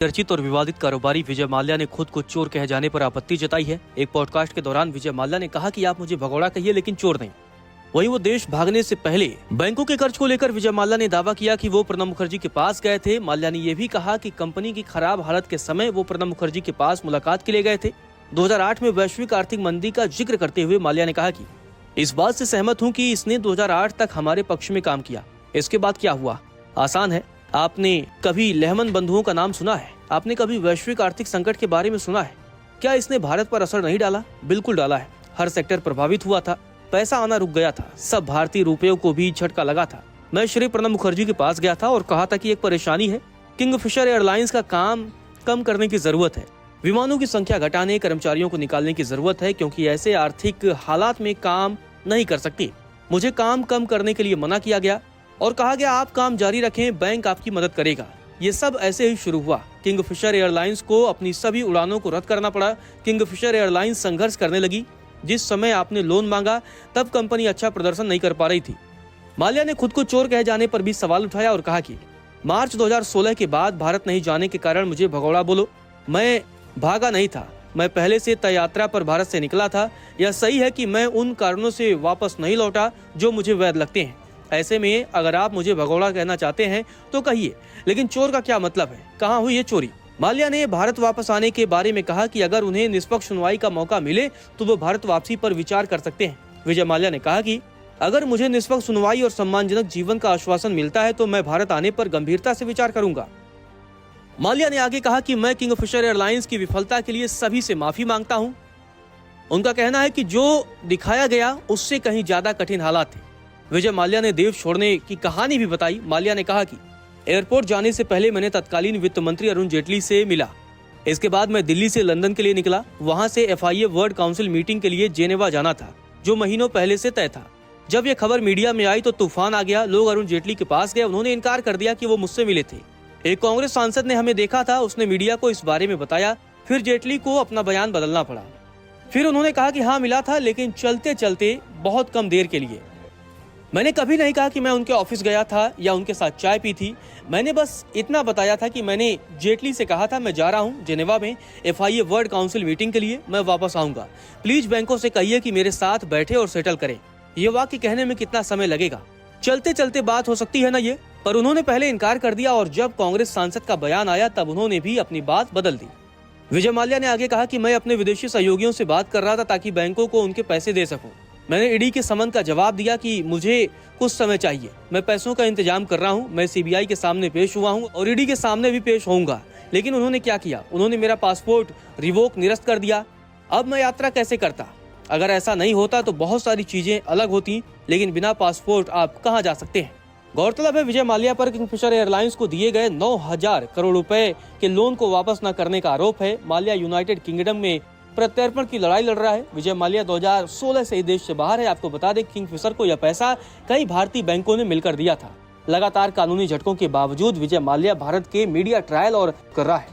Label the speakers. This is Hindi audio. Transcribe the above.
Speaker 1: चर्चित और विवादित कारोबारी विजय माल्या ने खुद को चोर कहे जाने पर आपत्ति जताई है। एक पॉडकास्ट के दौरान विजय माल्या ने कहा कि आप मुझे भगोड़ा कहिए लेकिन चोर नहीं। वहीं वो देश भागने से पहले बैंकों के कर्ज को लेकर विजय माल्या ने दावा किया कि वो प्रणब मुखर्जी के पास गए थे। माल्या ने यह भी कहा कि कंपनी की खराब हालत के समय वो प्रणब मुखर्जी के पास मुलाकात के लिए गए थे। 2008 में वैश्विक आर्थिक मंदी का जिक्र करते हुए माल्या ने कहा कि इस बात से सहमत हूँ कि इसने 2008 तक हमारे पक्ष में काम किया। इसके बाद क्या हुआ आसान है। आपने कभी लेहमन बंधुओं का नाम सुना है? आपने कभी वैश्विक आर्थिक संकट के बारे में सुना है? क्या इसने भारत पर असर नहीं डाला? बिल्कुल डाला है। हर सेक्टर प्रभावित हुआ था, पैसा आना रुक गया था, सब भारतीय रुपयों को भी झटका लगा था। मैं श्री प्रणब मुखर्जी के पास गया था और कहा था कि एक परेशानी है, किंगफिशर एयरलाइंस का काम कम करने की जरूरत है, विमानों की संख्या घटाने, कर्मचारियों को निकालने की जरूरत है क्योंकि ऐसे आर्थिक हालात में काम नहीं कर सकती। मुझे काम कम करने के लिए मना किया गया और कहा गया आप काम जारी रखें, बैंक आपकी मदद करेगा। ये सब ऐसे ही शुरू हुआ। किंगफिशर एयरलाइंस को अपनी सभी उड़ानों को रद्द करना पड़ा। किंगफिशर एयरलाइंस संघर्ष करने लगी। जिस समय आपने लोन मांगा तब कंपनी अच्छा प्रदर्शन नहीं कर पा रही थी। माल्या ने खुद को चोर कहे जाने पर भी सवाल उठाया और कहा कि मार्च 2016 के बाद भारत नहीं जाने के कारण मुझे भगोड़ा बोलो। मैं भागा नहीं था, मैं पहले से तय यात्रा पर भारत से निकला था। यह सही है कि मैं उन कारणों से वापस नहीं लौटा जो मुझे वैध लगते हैं। ऐसे में अगर आप मुझे भगोड़ा कहना चाहते हैं तो कहिए, लेकिन चोर का क्या मतलब है? कहाँ हुई ये चोरी? माल्या ने भारत वापस आने के बारे में कहा कि अगर उन्हें निष्पक्ष सुनवाई का मौका मिले तो वो भारत वापसी पर विचार कर सकते हैं। विजय माल्या ने कहा कि अगर मुझे निष्पक्ष सुनवाई और सम्मानजनक जीवन का आश्वासन मिलता है तो मैं भारत आने पर गंभीरता से विचार करूंगा। माल्या ने आगे कहा कि मैं किंगफिशर एयरलाइंस की विफलता के लिए सभी से माफी मांगता हूं। उनका कहना है कि जो दिखाया गया उससे कहीं ज्यादा कठिन हालात थे। विजय माल्या ने देश छोड़ने की कहानी भी बताई। माल्या ने कहा कि एयरपोर्ट जाने से पहले मैंने तत्कालीन वित्त मंत्री अरुण जेटली से मिला। इसके बाद मैं दिल्ली से लंदन के लिए निकला। वहां से FIA वर्ल्ड काउंसिल मीटिंग के लिए जेनेवा जाना था, जो महीनों पहले से तय था। जब यह खबर मीडिया में आई तो तूफान आ गया। लोग अरुण जेटली के पास गए, उन्होंने इनकार कर दिया कि वो मुझसे मिले थे। एक कांग्रेस सांसद ने हमें देखा था, उसने मीडिया को इस बारे में बताया। फिर जेटली को अपना बयान बदलना पड़ा। फिर उन्होंने कहा कि हाँ मिला था, लेकिन चलते चलते बहुत कम देर के लिए। मैंने कभी नहीं कहा कि मैं उनके ऑफिस गया था या उनके साथ चाय पी थी। मैंने बस इतना बताया था कि मैंने जेटली से कहा था मैं जा रहा हूं जेनेवा में FIA वर्ल्ड काउंसिल मीटिंग के लिए, मैं वापस आऊंगा। प्लीज बैंकों से कहिए कि मेरे साथ बैठे और सेटल करें। ये वाक्य कहने में कितना समय लगेगा? चलते चलते बात हो सकती है ना ये। पर उन्होंने पहले इनकार कर दिया और जब कांग्रेस सांसद का बयान आया तब उन्होंने भी अपनी बात बदल दी। विजय माल्या ने आगे कहा कि मैं अपने विदेशी सहयोगियों से बात कर रहा था ताकि बैंकों को उनके पैसे दे सकूं। मैंने ईडी के समन का जवाब दिया कि मुझे कुछ समय चाहिए, मैं पैसों का इंतजाम कर रहा हूं। मैं CBI के सामने पेश हुआ हूं और ईडी के सामने भी पेश होऊंगा। लेकिन उन्होंने क्या किया? उन्होंने मेरा पासपोर्ट रिवोक निरस्त कर दिया। अब मैं यात्रा कैसे करता? अगर ऐसा नहीं होता तो बहुत सारी चीजें अलग होती, लेकिन बिना पासपोर्ट आप कहाँ जा सकते हैं? गौरतलब है विजय माल्या पर किंगफिशर एयरलाइंस को दिए गए 9,000 करोड़ रुपए के लोन को वापस न करने का आरोप है। माल्या यूनाइटेड किंगडम में प्रत्यर्पण की लड़ाई लड़ रहा है। विजय माल्या 2016 से देश से बाहर है। आपको बता दें किंगफिशर को यह पैसा कई भारतीय बैंकों ने मिलकर दिया था। लगातार कानूनी झटकों के बावजूद विजय माल्या भारत के मीडिया ट्रायल और कर रहा है।